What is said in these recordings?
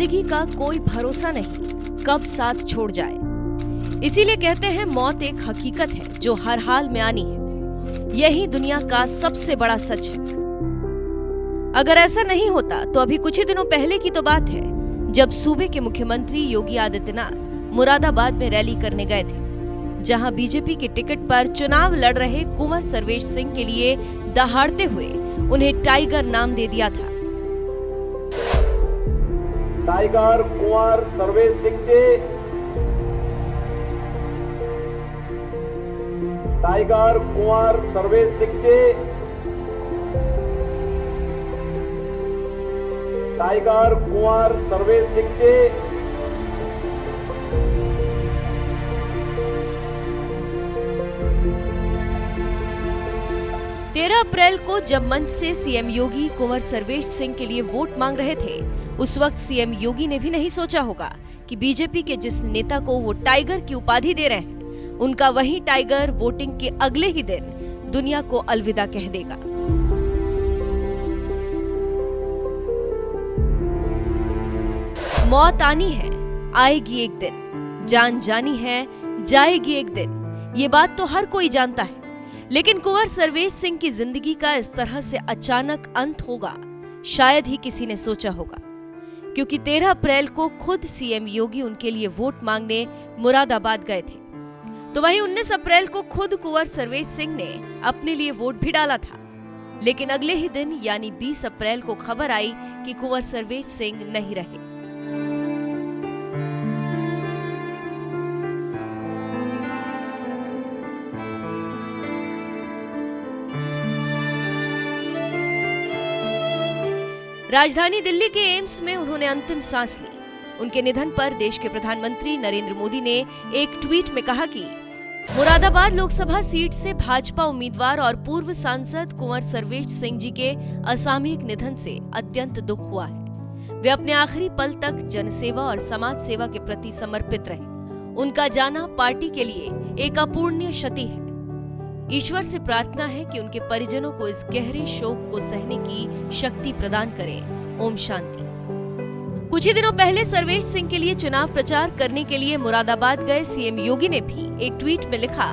जिंदगी का कोई भरोसा नहीं, कब साथ छोड़ जाए। इसीलिए कहते हैं मौत एक हकीकत है जो हर हाल में आनी है। यही दुनिया का सबसे बड़ा सच है। अगर ऐसा नहीं होता तो अभी कुछ ही दिनों पहले की तो बात है जब सूबे के मुख्यमंत्री योगी आदित्यनाथ मुरादाबाद में रैली करने गए थे, जहां बीजेपी के टिकट पर चुनाव लड़ रहे कुंवर सर्वेश सिंह के लिए दहाड़ते हुए उन्हें टाइगर नाम दे दिया था। टाइगर कुंवर सर्वेश सिंह जी, टाइगर कुंवर सर्वेश सिंह जी, टाइगर कुंवर सर्वेश सिंह जी। 13 अप्रैल को जब मंच से सीएम योगी कुंवर सर्वेश सिंह के लिए वोट मांग रहे थे, उस वक्त सीएम योगी ने भी नहीं सोचा होगा कि बीजेपी के जिस नेता को वो टाइगर की उपाधि दे रहे हैं, उनका वही टाइगर वोटिंग के अगले ही दिन दुनिया को अलविदा कह देगा। मौत आनी है, आएगी एक दिन, जान जानी है, जाएगी एक दिन, ये बात तो हर कोई जानता है। लेकिन कुंवर सर्वेश सिंह की जिंदगी का इस तरह से अचानक अंत होगा, शायद ही किसी ने सोचा होगा, क्योंकि 13 अप्रैल को खुद सीएम योगी उनके लिए वोट मांगने मुरादाबाद गए थे। तो वहीं 19 अप्रैल को खुद कुंवर सर्वेश सिंह ने अपने लिए वोट भी डाला था। लेकिन अगले ही दिन यानी 20 अप्रैल को खबर आई कि कुंवर सर्वेश सिंह नहीं रहे। राजधानी दिल्ली के एम्स में उन्होंने अंतिम सांस ली। उनके निधन पर देश के प्रधानमंत्री नरेंद्र मोदी ने एक ट्वीट में कहा कि मुरादाबाद लोकसभा सीट से भाजपा उम्मीदवार और पूर्व सांसद कुंवर सर्वेश सिंह जी के असामयिक निधन से अत्यंत दुख हुआ है। वे अपने आखिरी पल तक जनसेवा और समाज सेवा के प्रति समर्पित रहे। उनका जाना पार्टी के लिए एक अपूर्णीय क्षति है। ईश्वर से प्रार्थना है कि उनके परिजनों को इस गहरे शोक को सहने की शक्ति प्रदान करें। ओम शांति। कुछ ही दिनों पहले सर्वेश सिंह के लिए चुनाव प्रचार करने के लिए मुरादाबाद गए सीएम योगी ने भी एक ट्वीट में लिखा,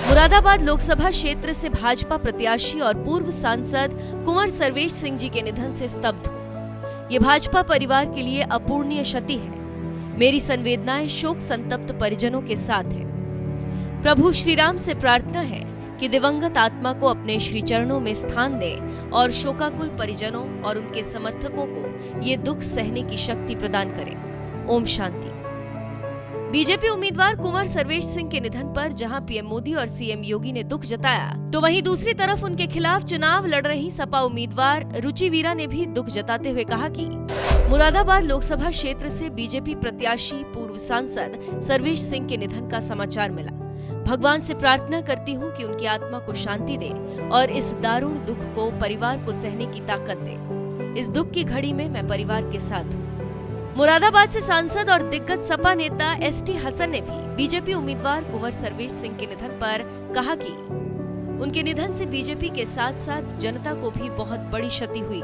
मुरादाबाद लोकसभा क्षेत्र से भाजपा प्रत्याशी और पूर्व सांसद कुंवर सर्वेश सिंह जी के निधन से स्तब्ध हूँ। ये भाजपा परिवार के लिए अपूर्णीय क्षति है। मेरी संवेदनाएं शोक संतप्त परिजनों के साथ है। प्रभु श्री राम से प्रार्थना है कि दिवंगत आत्मा को अपने श्री चरणों में स्थान दे और शोकाकुल परिजनों और उनके समर्थकों को ये दुख सहने की शक्ति प्रदान करें। ओम शांति। बीजेपी उम्मीदवार कुंवर सर्वेश सिंह के निधन पर जहां पीएम मोदी और सीएम योगी ने दुख जताया, तो वहीं दूसरी तरफ उनके खिलाफ चुनाव लड़ रही सपा उम्मीदवार रुचि वीरा ने भी दुख जताते हुए कहा कि मुरादाबाद लोकसभा क्षेत्र से बीजेपी प्रत्याशी पूर्व सांसद सर्वेश सिंह के निधन का समाचार मिला। भगवान से प्रार्थना करती हूँ कि उनकी आत्मा को शांति दे और इस दारुण दुख को परिवार को सहने की ताकत दे। इस दुख की घड़ी में मैं परिवार के साथ हूँ। मुरादाबाद से सांसद और दिग्गज सपा नेता एसटी हसन ने भी बीजेपी उम्मीदवार कुंवर सर्वेश सिंह के निधन पर कहा कि उनके निधन से बीजेपी के साथ साथ जनता को भी बहुत बड़ी क्षति हुई।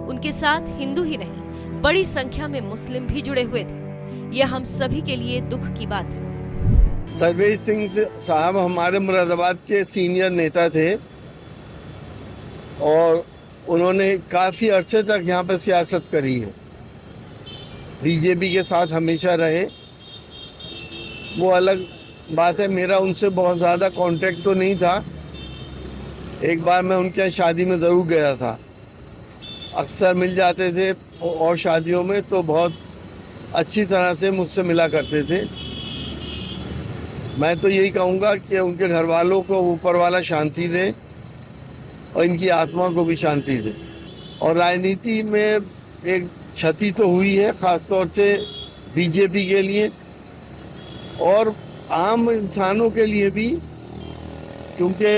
उनके साथ हिंदू ही नहीं, बड़ी संख्या में मुस्लिम भी जुड़े हुए थे। यह हम सभी के लिए दुख की बात है। सर्वेश सिंह साहब हमारे मुरादाबाद के सीनियर नेता थे और उन्होंने काफ़ी अरसे तक यहाँ पर सियासत करी है। बीजेपी के साथ हमेशा रहे। वो अलग बात है, मेरा उनसे बहुत ज़्यादा कांटेक्ट तो नहीं था। एक बार मैं उनके शादी में ज़रूर गया था। अक्सर मिल जाते थे और शादियों में तो बहुत अच्छी तरह से मुझसे मिला करते थे। मैं तो यही कहूँगा कि उनके घर वालों को ऊपर वाला शांति दे और इनकी आत्मा को भी शांति दे। और राजनीति में एक क्षति तो हुई है, ख़ासतौर से बीजेपी के लिए और आम इंसानों के लिए भी, क्योंकि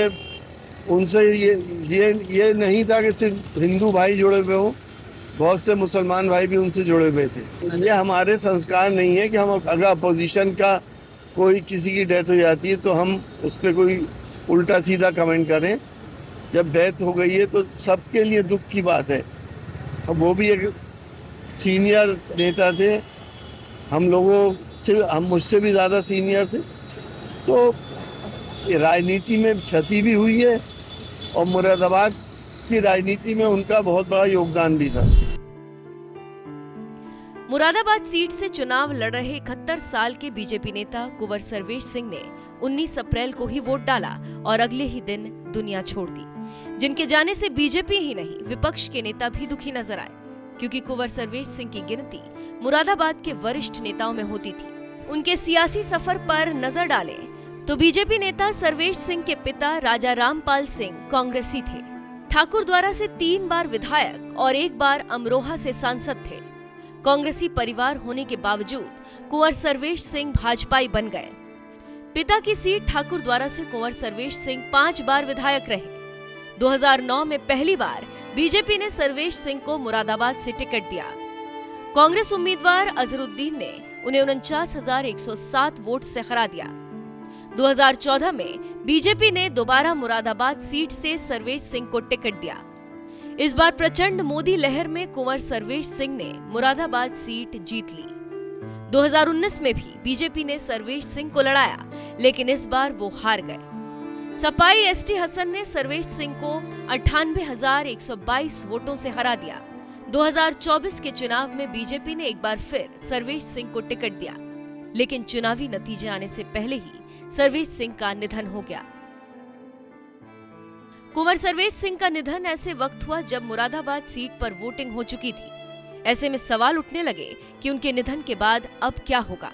उनसे ये नहीं था कि सिर्फ हिंदू भाई जुड़े हुए हों, बहुत से मुसलमान भाई भी उनसे जुड़े हुए थे। ये हमारे संस्कार नहीं है कि हम अगर अपोजिशन का कोई किसी की डेथ हो जाती है तो हम उस पर कोई उल्टा सीधा कमेंट करें। जब डेथ हो गई है तो सबके लिए दुख की बात है। अब वो भी एक सीनियर नेता थे, हम लोगों से, हम मुझसे भी ज़्यादा सीनियर थे। तो ये राजनीति में क्षति भी हुई है और मुरादाबाद की राजनीति में उनका बहुत बड़ा योगदान भी था। मुरादाबाद सीट से चुनाव लड़ रहे 71 साल के बीजेपी नेता कुंवर सर्वेश सिंह ने 19 अप्रैल को ही वोट डाला और अगले ही दिन दुनिया छोड़ दी, जिनके जाने से बीजेपी ही नहीं विपक्ष के नेता भी दुखी नजर आए, क्योंकि कुंवर सर्वेश सिंह की गिनती मुरादाबाद के वरिष्ठ नेताओं में होती थी। उनके सियासी सफर पर नजर डालें तो बीजेपी नेता सर्वेश सिंह के पिता राजा रामपाल सिंह कांग्रेसी थे। ठाकुर द्वारा से 3 बार विधायक और 1 बार अमरोहा से सांसद थे। कांग्रेसी परिवार होने के बावजूद कुंवर सर्वेश सिंह भाजपाई बन गए। पिता की सीट ठाकुर द्वारा से कुंवर सर्वेश सिंह 5 बार विधायक रहे। 2009 में पहली बार बीजेपी ने सर्वेश सिंह को मुरादाबाद से टिकट दिया। कांग्रेस उम्मीदवार अजहरुद्दीन ने उन्हें 49,107 वोट से हरा दिया। 2014 में बीजेपी ने दोबारा मुरादाबाद सीट से सर्वेश सिंह को टिकट दिया। इस बार प्रचंड मोदी लहर में कुंवर सर्वेश सिंह ने मुरादाबाद सीट जीत ली। 2019 में भी बीजेपी ने सर्वेश सिंह को लड़ाया, लेकिन इस बार वो हार गए। सपाई एसटी हसन ने सर्वेश सिंह को 98,122 वोटों से हरा दिया। 2024 के चुनाव में बीजेपी ने एक बार फिर सर्वेश सिंह को टिकट दिया, लेकिन चुनावी नतीजे आने से पहले ही सर्वेश सिंह का निधन हो गया। कुंवर सर्वेश सिंह का निधन ऐसे वक्त हुआ जब मुरादाबाद सीट पर वोटिंग हो चुकी थी। ऐसे में सवाल उठने लगे कि उनके निधन के बाद अब क्या होगा।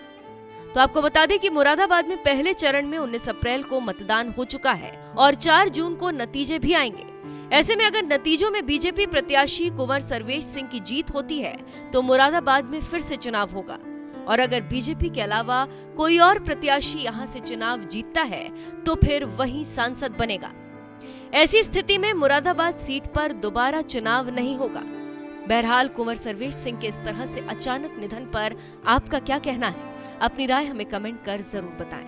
तो आपको बता दें कि मुरादाबाद में पहले चरण में 19 अप्रैल को मतदान हो चुका है और 4 जून को नतीजे भी आएंगे। ऐसे में अगर नतीजों में बीजेपी प्रत्याशी कुंवर सर्वेश सिंह की जीत होती है तो मुरादाबाद में फिर से चुनाव होगा, और अगर बीजेपी के अलावा कोई और प्रत्याशी यहां से चुनाव जीतता है तो फिर वही सांसद बनेगा। ऐसी स्थिति में मुरादाबाद सीट पर दोबारा चुनाव नहीं होगा। बहरहाल कुंवर सर्वेश सिंह के इस तरह से अचानक निधन पर आपका क्या कहना है? अपनी राय हमें कमेंट कर जरूर बताएं।